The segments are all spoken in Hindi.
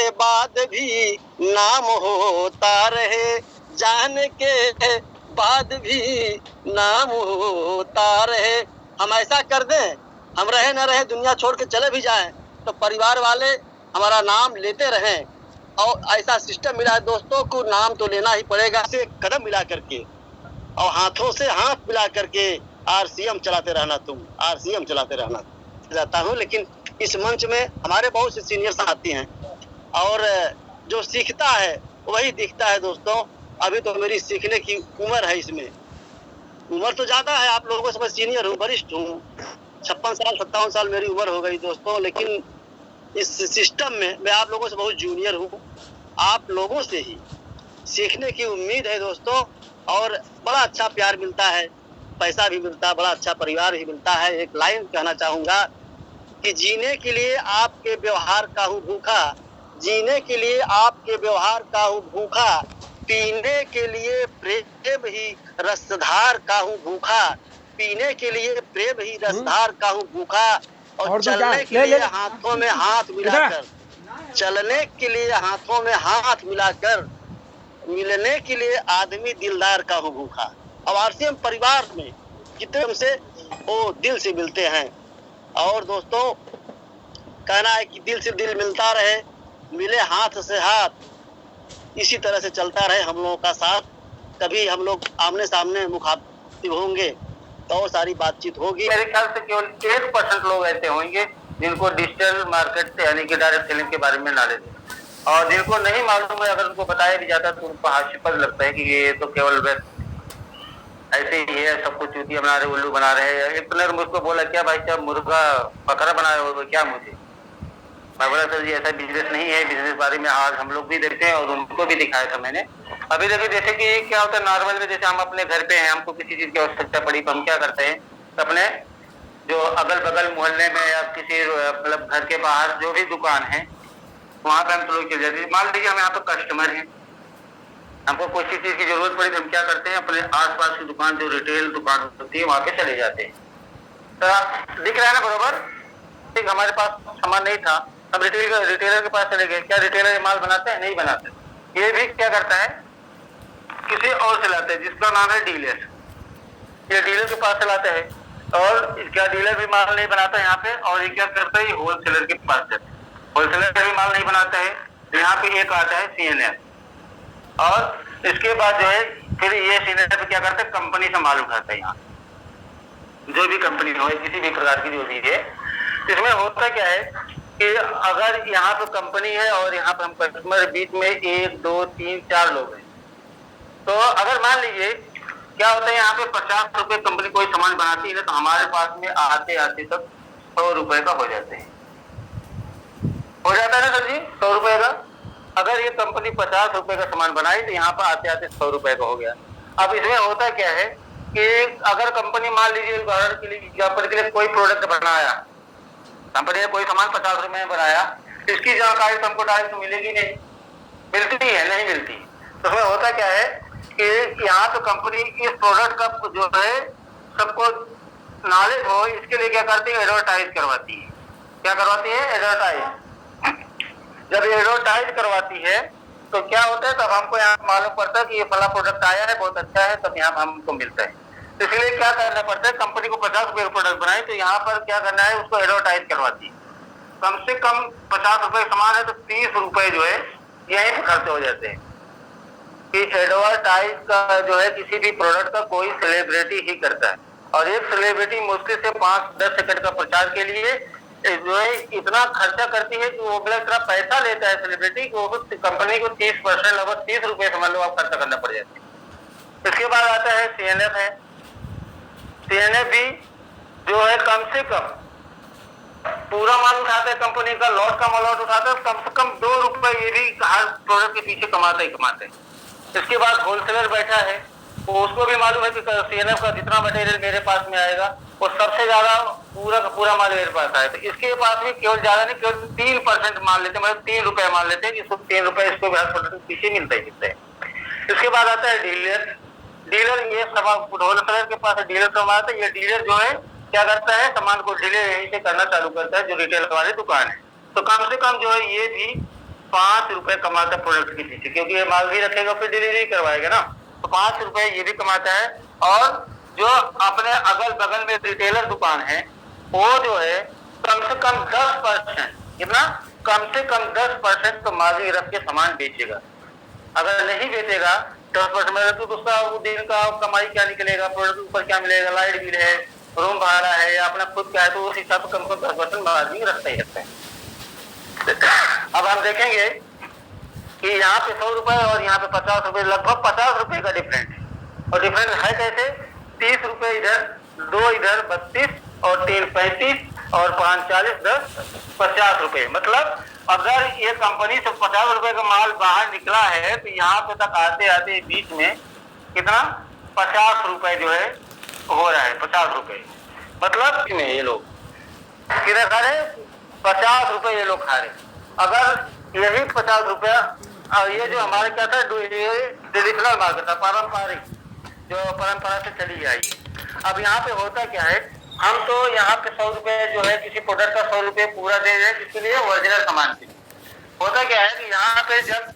के बाद भी नाम होता रहे, जाने के बाद भी नाम होता रहे। हम ऐसा कर दें, हम रहे न रहे, दुनिया छोड़ के चले भी जाएं, तो परिवार वाले हमारा नाम लेते रहें। और ऐसा सिस्टम मिला है दोस्तों को, नाम तो लेना ही पड़ेगा। से कदम मिला करके और हाथों से हाथ मिला करके आरसीएम चलाते रहना, तुम आरसीएम चलाते रहना चाहता हूँ। लेकिन इस मंच में हमारे बहुत से सीनियर साथी हैं और जो सीखता है वही दिखता है दोस्तों। अभी तो मेरी सीखने की उम्र है, इसमें उम्र तो ज्यादा है, आप लोगों से मैं सीनियर हूँ, वरिष्ठ हूँ। 56 साल 57 साल मेरी उम्र हो गई दोस्तों, लेकिन इस सिस्टम में मैं आप लोगों से बहुत जूनियर हूँ। आप लोगों से ही सीखने की उम्मीद है दोस्तों, और बड़ा अच्छा प्यार मिलता है, पैसा भी मिलता है, बड़ा अच्छा परिवार भी मिलता है। एक लाइन कहना चाहूंगा कि जीने के लिए आपके व्यवहार का हूँ भूखा, जीने के लिए आपके व्यवहार का हूँ भूखा, पीने के लिए प्रेम ही रसधार का हूँ भूखा, पीने के लिए प्रेम ही रसधार का हूँ भूखा, और चलने के लिए हाथों में हाथ मिलाकर, चलने के लिए हाथों में हाथ मिलाकर, मिलने के लिए आदमी दिलदार का हूँ भूखा। अब आरसीएम परिवार में कितने हमसे वो दिल से मिलते हैं। और दोस्तों कहना है कि दिल से दिल मिलता रहे, मिले हाथ से हाथ, इसी तरह से चलता रहे हम लोगों का साथ। कभी हम लोग आमने सामने मुखातिब होंगे तो सारी बातचीत होगी। मेरे ख्याल से केवल 1% लोग ऐसे होंगे जिनको डिजिटल मार्केट से यानी कि डायरेक्ट सेलिंग के बारे में नॉलेज है, और जिनको नहीं मालूम है, अगर उनको बताया भी जाता है तो उनको हास्यास्पद लगता है कि ये तो केवल बस ऐसे ही है, सब कुछ चूतिया बना रहे, उल्लू बना रहे हैं। एक ने मुझको बोला, क्या भाई साहब मुर्गा बकरा बनाए हो क्या? मुझे मैं बोला सर जी ऐसा बिजनेस नहीं है, बिजनेस बारे में आज हम लोग भी देखते हैं और उनको भी दिखाया था मैंने। अभी देखिए जैसे कि क्या होता है नॉर्मल में, जैसे हम अपने घर पे हैं, हमको किसी चीज की आवश्यकता पड़ी तो हम क्या करते हैं, अपने जो अगल बगल मोहल्ले में या किसी मतलब घर के बाहर जो भी दुकान है वहां पे हम लोग चले जाते हैं। मान लीजिए हम यहाँ पे कस्टमर हैं, हमको कोई चीज की जरूरत पड़ी तो हम क्या करते हैं, अपने आसपास की दुकान जो रिटेल दुकान होती है वहां पे चले जाते हैं। तो दिख रहा है ना बरोबर, ठीक हमारे पास सामान नहीं था, हम रिटेलर के पास चले गए। क्या रिटेलर ये माल बनाते हैं? नहीं बनाते। ये भी क्या करता है, किसी और से लाते हैं जिसका नाम है डीलर। ये डीलर के पास से लाते हैं, और क्या डीलर भी माल नहीं बनाता यहाँ पे, और ये क्या करता है, होलसेलर के पास जाता है, होलसेलर भी माल नहीं बनाता है। तो यहाँ पे एक आता है सीएनएफ, और इसके बाद जो है फिर ये सीएनएफ क्या करता है, कंपनी से माल उठाता है। यहाँ जो भी कंपनी हो, किसी भी प्रकार की जो भी है, इसमें होता क्या है कि अगर यहाँ पे कंपनी है और यहाँ पे हम कस्टमर, बीच में 1 2 3 4 लोग हैं, तो अगर मान लीजिए क्या होता है, यहाँ पे 50 रुपए कंपनी कोई सामान बनाती है तो हमारे पास में आते आते तक 100 रुपए का हो जाते हैं, हो जाता है ना सर जी, 100 रुपए का। अगर ये कंपनी 50 रुपए का सामान बनाई तो यहाँ पर आते आते 100 रुपए का हो गया। अब इसमें होता क्या है कि अगर कंपनी मान लीजिए उदाहरण के लिए एग्जाम्पल के लिए कोई प्रोडक्ट बनाया, कंपनी ने कोई सामान 50 रुपए में बनाया, इसकी जानकारी तो हमको डायरेक्ट तो मिलेगी नहीं, मिलती है नहीं मिलती। तो उसमें होता क्या है कि यहाँ तो कंपनी इस प्रोडक्ट का जो है सबको नॉलेज हो, इसके लिए क्या करती है, एडवर्टाइज करवाती है। क्या करवाती है? एडवर्टाइज। जब एडवर्टाइज करवाती है तो क्या होता है, तब हमको यहाँ मालूम पड़ता है कि ये फला प्रोडक्ट आया है, बहुत अच्छा है, तब यहाँ हमको मिलता है। तो इसलिए क्या करना पड़ता है, कंपनी को 50 रुपए का प्रोडक्ट बनाए तो यहाँ पर क्या करना है, उसको एडवर्टाइज करवाती है। कम से कम 50 रुपए सामान है तो 30 रुपए जो है यहीं पे खर्च हो जाते हैं। कि एडवर्टाइज का जो है किसी भी प्रोडक्ट का कोई सेलिब्रिटी ही करता है, और एक सेलिब्रिटी मुश्किल से 5-10 सेकंड का प्रचार के लिए जो है इतना खर्चा करती है कि वो अगला इतना पैसा लेता है सेलिब्रिटी कि वो कंपनी को 30% लगभग 30 रुपए समझ लो आप खर्चा करना पड़ जाता है। इसके बाद आता है सीएनएफ है। सीएनएफ भी जो है कम से कम पूरा माल उठाता है, कंपनी का लॉट का लॉट उठाता है, कम से कम 2 रुपए ये भी हर प्रोडक्ट के पीछे कमाते ही कमाते हैं। इसके बाद होलसेलर बैठा है, तो उसको भी मालूम है कि सीएनएफ का जितना मटेरियल मेरे पास में आएगा वो सबसे ज्यादा पूरा का पूरा माल मेरे पास आए, तो इसके पास भी केवल ज्यादा नहीं, केवल 3% माल लेते हैं, मतलब 3 रुपए माल लेते हैं, जिसको 3 रुपए इसको भी हर प्रोडक्ट पीछे मिलता ही मिलता है। इसके बाद आता है डीलर। डीलर ये होलसेलर के पास डीलर कमाता है। ये डीलर जो है क्या करता है, सामान को डिले यहीं से करना चालू करता है जो रिटेल वाली दुकान है। तो कम से कम जो है ये भी ₹5 कमाता है प्रोडक्ट के पीछे, क्योंकि ये माल भी रखेगा फिर डिलीवरी करवाएगा ना, तो ₹5 ये भी कमाता है। और जो अपने अगल बगल में रिटेलर दुकान है वो जो है कम से कम 10%, कितना, कम से कम 10% तो मार्जिन रख के सामान बेचेगा। अगर नहीं बेचेगा 10% तो उसका वो दिन का कमाई क्या निकलेगा, प्रोडक्ट ऊपर क्या मिलेगा, लाइट बिल है, रूम भाड़ा है या अपना खुद का है, तो उस हिसाब से कम से कम 10% मार्जिन रखता ही रखता है। अब हम देखेंगे कि यहाँ पे ₹100 और यहाँ पे ₹50, लगभग ₹50 का डिफरेंट है। और डिफरेंस है कैसे, ₹30 इधर, 2 इधर, 32 और 3 35 और 5 40, 10 ₹50। मतलब अगर ये कंपनी से ₹50 का माल बाहर निकला है तो यहाँ पे तक आते आते बीच में कितना ₹50 जो है हो रहा है, ₹50। मतलब में ये लोग कितना खा रहे, ₹50 ये लोग खा रहे। अगर यही ₹50 और ये जो हमारे क्या था, ट्रेडिशनल मार्केट था, पारंपरिक, जो परंपरा से चली आई। अब यहाँ पे होता क्या है, हम तो यहाँ पे ₹100 जो है किसी प्रोडक्ट का ₹100 पूरा दे रहे हैं, जिसके लिए ओरिजिनल सामान के लिए। होता क्या है कि यहाँ पे जब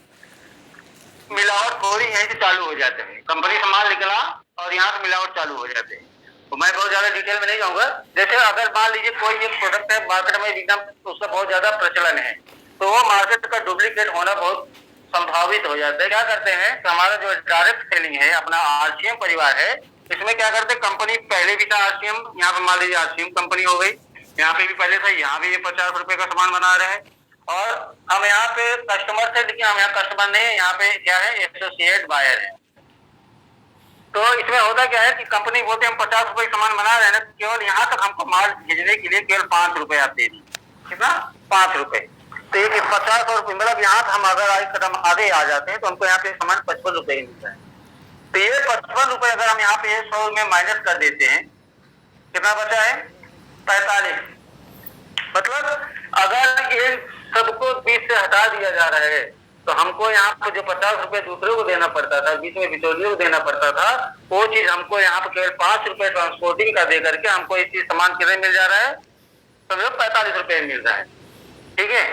मिलावट थोड़ी यहीं से चालू हो जाते हैं, कंपनी से माल निकला और यहाँ से मिलावट चालू हो जाते हैं। तो मैं बहुत ज्यादा डिटेल में नहीं जाऊंगा। जैसे अगर मान लीजिए कोई एक प्रोडक्ट है मार्केट में एकदम उसका बहुत ज्यादा प्रचलन है, तो वो मार्केट का डुप्लीकेट होना बहुत संभावित हो जाता है। क्या करते हैं कि हमारा जो डायरेक्ट सेलिंग है, अपना आरसीएम परिवार है, इसमें क्या करते हैं, कंपनी पहले भी था आरसीएम, यहाँ पे मान लीजिए आरसीएम कंपनी हो गई, यहाँ पे भी पहले था, यहाँ भी ये ₹50 का सामान बना रहे हैं और हम यहाँ पे कस्टमर से, लेकिन हम यहाँ कस्टमर नहीं है, यहाँ पे क्या है, एसोसिएट बायर है। तो इसमें होता क्या है कि कंपनी बोलते हैं हम ₹50 सामान बना रहे हैं ना, केवल यहाँ तक हमको माल भेजने के लिए केवल ₹5 आप दे दी, कितना, ₹5। तो ये 50 और मतलब यहाँ हम अगर एक कदम आगे आ जाते हैं तो हमको यहाँ पे सामान ₹55 ही मिलता है। तो ये ₹55 अगर हम यहाँ पे 100 में माइनस कर देते हैं, कितना बचा है, 45। मतलब अगर ये सबको बीच से हटा दिया जा रहा है तो हमको यहाँ पे जो ₹50 दूसरे को देना पड़ता था, बीच में बिचौलियों को देना पड़ता था, वो चीज हमको यहाँ पे केवल ₹5 ट्रांसपोर्टिंग का दे करके हमको इस चीज सामान कितने मिल जा रहा है, समझो ₹45 मिल रहा है। ठीक है,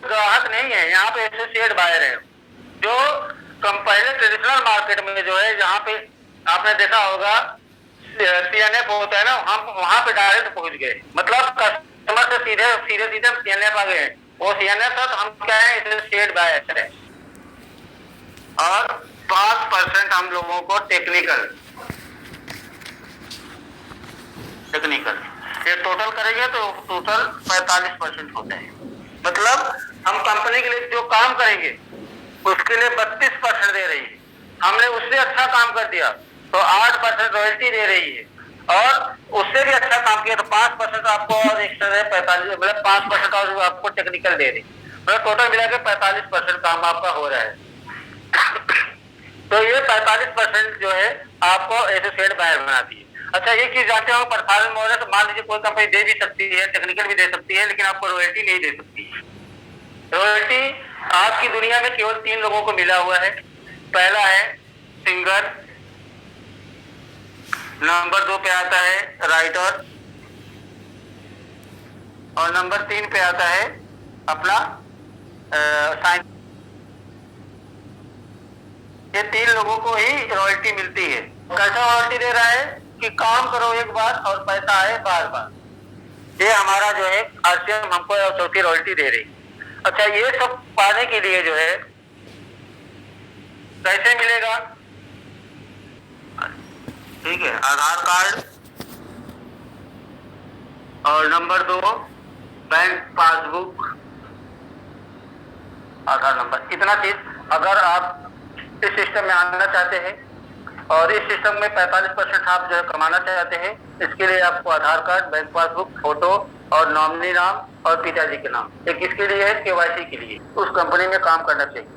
ग्राहक नहीं है, यहाँ पे एसोसिएट बायर है, जो पहले ट्रेडिशनल मार्केट में जो है, जहाँ पे आपने देखा होगा सीएनएफ होता है ना, हम वहां पे डायरेक्ट पहुंच गए, मतलब कस्टमर से सीधे सीएनएफ आ गए। वो सीएनएफ था तो हम क्या है, एसोसिएट बायर है। और 5% हम लोगों को टेक्निकल ये टोटल करेंगे तो टोटल 45% होता है। मतलब हम कंपनी के लिए जो काम करेंगे उसके लिए 32% दे रही है, हमने उससे अच्छा काम कर दिया तो 8% रॉयल्टी दे रही है, और उससे भी अच्छा काम किया तो 5% आपको और एक्स्ट्रा है, 45, मतलब 5% और आपको टेक्निकल दे रही, मतलब टोटल मिला के 45% काम आपका हो रहा है। तो ये 45% जो है आपको एसोसिएट बायर बनाती है। अच्छा, ये चीज जानते हो परफॉर्मेंस मॉडल, तो मान लीजिए कोई कंपनी दे भी सकती है, टेक्निकल भी दे सकती है, लेकिन आपको रॉयल्टी नहीं दे सकती। रॉयल्टी आज की दुनिया में केवल 3 लोगों को मिला हुआ है। पहला है सिंगर, नंबर 2 पे आता है राइटर, और नंबर 3 पे आता है अपना साइंस। ये 3 लोगों को ही रॉयल्टी मिलती है। कैसा रॉयल्टी दे रहा है कि काम करो एक बार और पैसा आए बार बार। ये हमारा जो है आरसीएम हमको चौथी रॉयल्टी दे रही। अच्छा, ये सब पाने के लिए जो है कैसे मिलेगा, ठीक है, आधार कार्ड और नंबर 2 बैंक पासबुक, आधार नंबर, इतना चीज अगर आप इस सिस्टम में आना चाहते हैं और इस सिस्टम में 45% आप जो है कमाना चाहते हैं, इसके लिए आपको आधार कार्ड, बैंक पासबुक, फोटो और नॉमिनी नाम और पिताजी के नाम, एक इसके लिए है केवाईसी के लिए, उस कंपनी में काम करना चाहिए।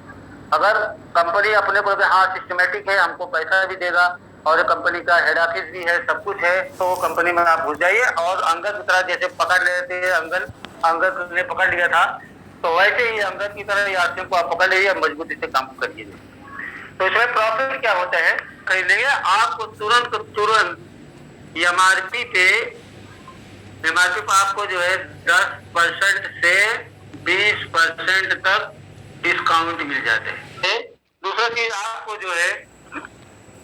अगर कंपनी अपने को हाँ सिस्टमेटिक है, हमको पैसा भी देगा और कंपनी का हेड ऑफिस भी है, सब कुछ है, तो कंपनी में आप घुस जाइए। और अंगद की तरह जैसे पकड़ लेते हैं, अंगद ने पकड़ लिया था, तो वैसे ही अंगद की तरह आरसीएम को आप पकड़ लीजिए, मजबूती से काम करिए। तो इसमें प्रॉफिट क्या होता है, खरीदेंगे आपको तुरंत एमआरपी पे आपको जो है 10% से 20% तक डिस्काउंट मिल जाते हैं। दूसरा चीज आपको जो है,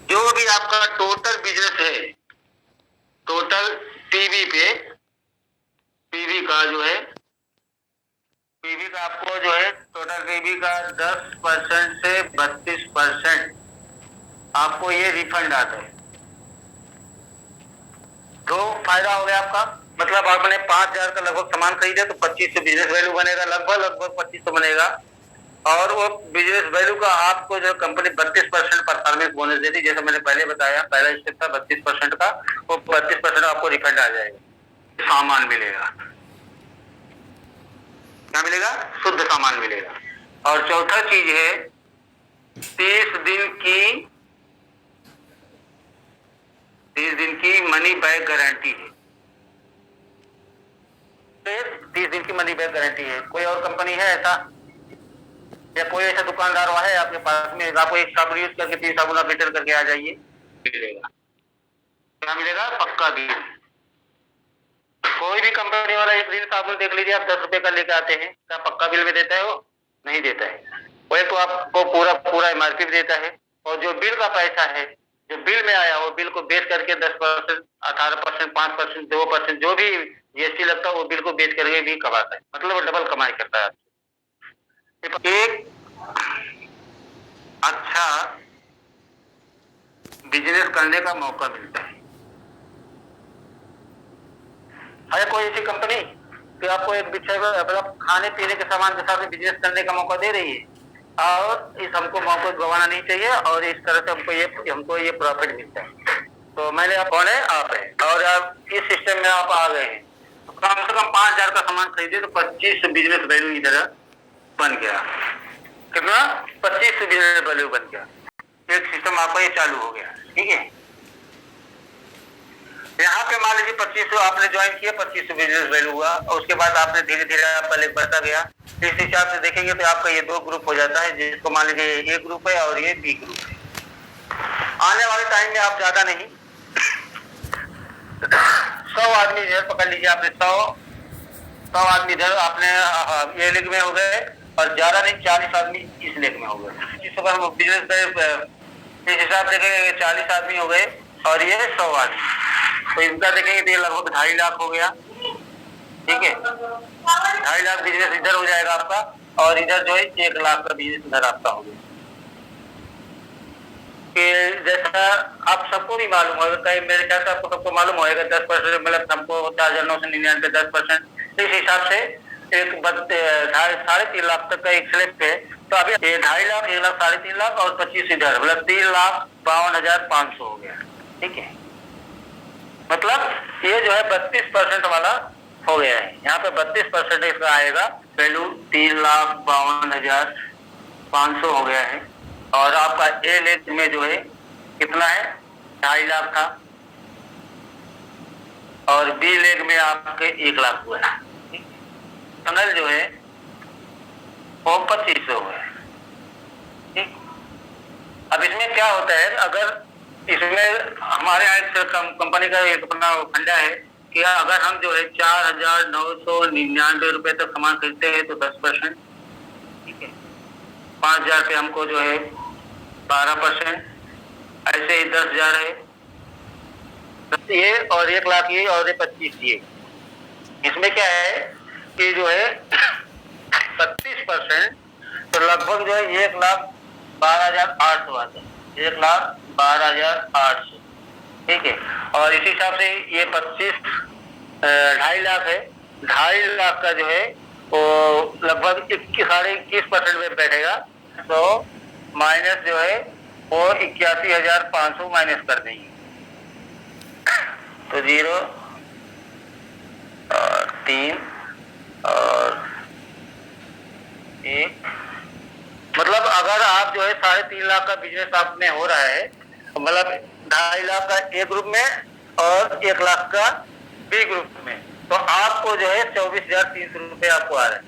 जो भी आपका टोटल बिजनेस है, टोटल पीवी पे, पीवी का जो है, पीवी का आपको जो है टोटल पीवी का 10% से 32% आपको ये रिफंड आता है। तो फायदा हो गया आपका, मतलब आपने 5,000 का लगभग सामान खरीदे तो 2500 बिजनेस वैल्यू बनेगा, लगभग 2500 बनेगा। और वो बिजनेस वैल्यू का आपको जो कंपनी 32% परफॉर्मेंस बोनस देती, जैसे मैंने पहले बताया, पहला स्टेप था 32% का, वो 32% आपको रिफंड आ जाएगा, सामान मिलेगा। क्या मिलेगा? शुद्ध सामान मिलेगा। और चौथा चीज है 30 दिन की मनी बैक गारंटी है। 30 दिन की मनी बैक गारंटी है। कोई और कंपनी है ऐसा, या कोई ऐसा दुकानदार है आपके पास में, आपको एक साबुन यूज करके 3 साबुन आप रिटर्न करके आ जाइए, मिलेगा। क्या मिलेगा? पक्का बिल। कोई भी कंपनी वाला एक दिन साबुन देख लीजिए, आप 10 रुपए का लेके आते हैं, क्या पक्का बिल में देता है? वो नहीं देता है। वो तो आपको पूरा एमआरपी देता है, और जो बिल का पैसा है, जो बिल में आया, वो बिल को बेच करके 10%, 18%, 5%, 2%, जो भी जीएसटी लगता है, वो बिल को बेच करके भी कमाता है, मतलब डबल कमाई करता है। एक अच्छा बिजनेस करने का मौका मिलता है। कोई ऐसी कंपनी कि आपको एक मतलब खाने पीने के सामान के साथ बिजनेस करने का मौका दे रही है, और इस हमको मौका गंवाना नहीं चाहिए, और इस तरह से हमको ये प्रॉफिट मिलता है। तो मैंने आप कौन है? आप है, और आप इस सिस्टम में आप आ गए हैं। तो कम से कम 5,000 का सामान खरीदे तो 25 बिजनेस वैल्यू इधर बन गया। कितना? 25 बिजनेस वैल्यू बन गया। एक सिस्टम आपका ये चालू हो गया। ठीक है, यहाँ पे मान लीजिए 2500 आपने ज्वाइन किया, 2500 बिजनेस वैल्यू हुआ, और उसके बाद आपने धीरे धीरे आपका लेग बढ़ता गया। इस हिसाब से देखेंगे तो आपका ये 2 ग्रुप हो जाता है, जिसको मान लीजिए ए ग्रुप है और ये बी ग्रुप है। आने वाले टाइम में आप ज्यादा नहीं, 100 आदमी इधर पकड़ लीजिए आपने, 100 आदमी इधर आपने ये लेग में हो गए, और ज्यादा नहीं 40 आदमी इस लेग में हो गए। जिस पर हम बिजनेस इस हिसाब से 40 आदमी हो गए, और ये 100 आदमी, तो इनका देखेंगे तो ये लगभग 2.5 लाख हो गया। ठीक है, 2.5 लाख बिजनेस इधर हो जाएगा आपका, और इधर जो है 1 लाख का बिजनेस इधर आपका हो गया। कि जैसा आप सबको भी मालूम होगा, कहीं मेरे ख्याल से आपको सबको मालूम होगा, 10%, मतलब हमको 4,999 10%, इस हिसाब से एक 3.5 लाख तक का एक स्लिप है। तो अभी 2.5 लाख, 1 लाख, 3.5 लाख और 25 इधर, मतलब 3,52,500 हो गया। ठीक है, मतलब ये जो है 32% वाला हो गया है। यहाँ पे 32% इसका आएगा वैल्यू, 3,52,500 हो गया है। और आपका ए लेग में जो है कितना है? 2.5 लाख था, और बी लेग में आपके 1 लाख हुआ है। टनल जो है वो 2500 हुआ है। ठीक, अब इसमें क्या होता है, अगर इसमें हमारे यहाँ कंपनी का एक अपना फंडा है कि अगर हम जो है 4,999 रुपए तक सामान खरीदते हैं तो 10%। ठीक है, 5,000 पे हमको जो है 12%, ऐसे ही 10,000 है ये, और 1 लाख ये, और ये 25 ये। इसमें क्या है कि जो है 32%, तो लगभग जो है 1,12,800 आता है, 1,12,800। ठीक है, और इसी हिसाब से ये 2.5 लाख है, 2.5 लाख का जो है वो लगभग 21.5% में बैठेगा। तो माइनस जो है वो 81,500 माइनस कर देंगे, तो 0 और 3 और 1, मतलब अगर आप जो है 3.5 लाख का बिजनेस आप में हो रहा है, मतलब 2.5 लाख का ए ग्रुप में और 1 लाख का बी ग्रुप में, तो आपको जो है 24,300 रुपए आपको आ रहा है।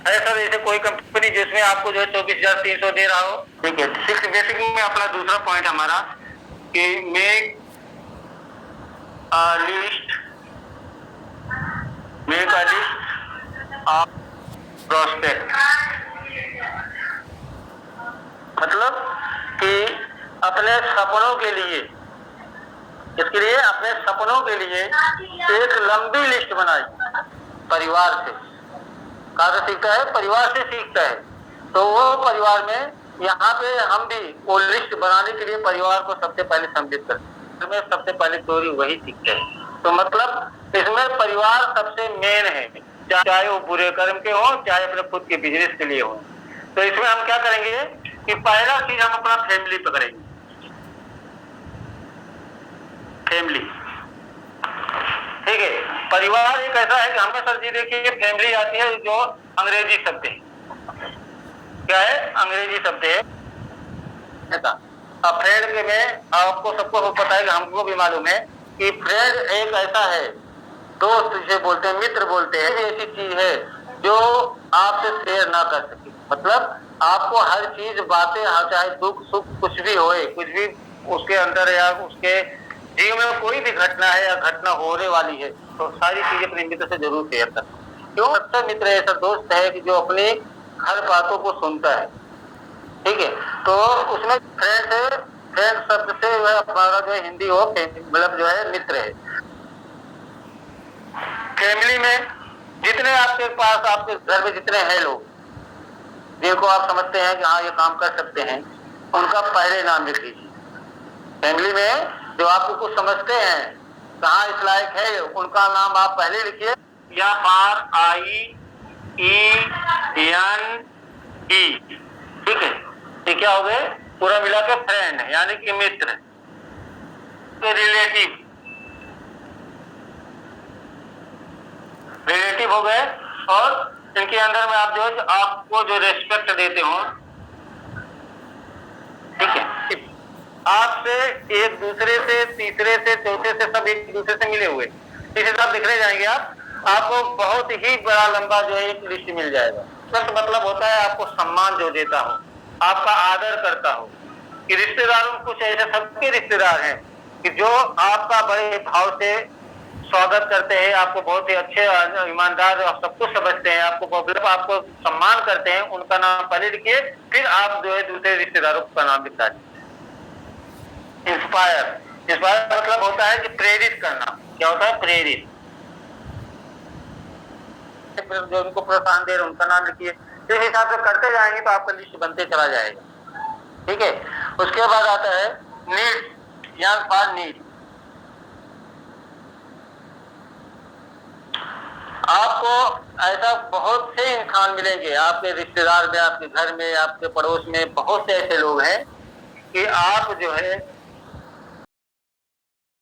सर ऐसे कोई कंपनी जिसमें आपको जो है 24,300 दे रहा हो। ठीक है, सिक्स बेसिक में अपना दूसरा पॉइंट हमारा कि मेक लिस्ट ऑफ प्रोस्पेक्ट। अपने सपनों के लिए, इसके लिए अपने सपनों के लिए एक लंबी लिस्ट बनाई परिवार से। कहाँ से सीखता है? परिवार से सीखता है। तो वो परिवार में यहाँ पे हम भी वो लिस्ट बनाने के लिए परिवार को सबसे पहले सम्मिलित करते हैं। सबसे पहले चोरी वही सीखते हैं। तो मतलब इसमें परिवार सबसे मेन है, चाहे वो बुरे कर्म के हो, चाहे अपने खुद के बिजनेस के लिए हो। तो इसमें हम क्या करेंगे कि पहला चीज हम अपना फैमिली पकड़ेंगे। फैमिली, ठीक है। परिवार एक ऐसा है कि हमें सर जी देखिए फैमिली आती है जो अंग्रेजी शब्द है। क्या है? अंग्रेजी शब्द है। अब फ्रेंड के में आपको सबको पता है कि हमको भी मालूम है कि फ्रेंड एक ऐसा है, दोस्त जिसे बोलते हैं, मित्र बोलते हैं, ऐसी चीज है जो आपसे शेयर ना कर सके। मतलब आपको हर चीज बातें, चाहे दुख सुख कुछ भी होए, कुछ भी उसके अंदर या उसके जीवन में कोई भी घटना है या घटना होने वाली है, तो सारी चीजें अपने मित्र से जरूर शेयर कर। क्यों? अच्छा मित्र ऐसा दोस्त है कि जो अपनी हर बातों को सुनता है, ठीक है। तो उसमें फ्रेंड शब्द से हमारा जो है हिंदी हो, मतलब जो है मित्र है। फैमिली में जितने आपके पास, आपके घर में जितने हैं लोग जिनको आप समझते हैं कि हाँ ये काम कर सकते हैं, उनका पहले नाम लिख लीजिए। फैमिली में जो आपको कुछ समझते हैं, कहाँ इस लायक है, उनका नाम आप पहले लिखिए। या RIENE, ठीक है। ये क्या हो गए? पूरा मिला के फ्रेंड यानी कि मित्र। रिलेटिव हो गए। और इनके अंदर में आप जो है आपको जो रेस्पेक्ट देते हो, ठीक है। आपसे एक दूसरे से, तीसरे से, चौथे से, सब एक दूसरे से मिले हुए, इस हिसाब दिखने जाएंगे आपको बहुत ही बड़ा लंबा जो है एक लिस्ट मिल जाएगा। तो मतलब होता है आपको सम्मान जो देता हो, आपका आदर करता हो। कि रिश्तेदारों में कुछ ऐसे सबके रिश्तेदार हैं कि जो आपका बड़े भाव से स्वागत करते हैं, आपको बहुत ही अच्छे ईमानदार और सब कुछ समझते हैं, आपको सम्मान करते हैं। उनका नाम पहले लिखिए, फिर आप जो है दूसरे रिश्तेदारों का नाम लिखा दीजिए। इंस्पायर मतलब होता है कि प्रेरित करना। क्या होता है? प्रेरित। जो उनको प्रोत्साहन दे रहे उनका नाम लिखिए। इस हिसाब से करते जाएंगे तो आपका लिस्ट बनते चला जाएगा, ठीक है। उसके बाद आता है नीड या फॉर नीड। आपको ऐसा बहुत से इंसान मिलेंगे आपके रिश्तेदार में, आपके घर में, आपके पड़ोस में बहुत से ऐसे लोग हैं कि आप जो है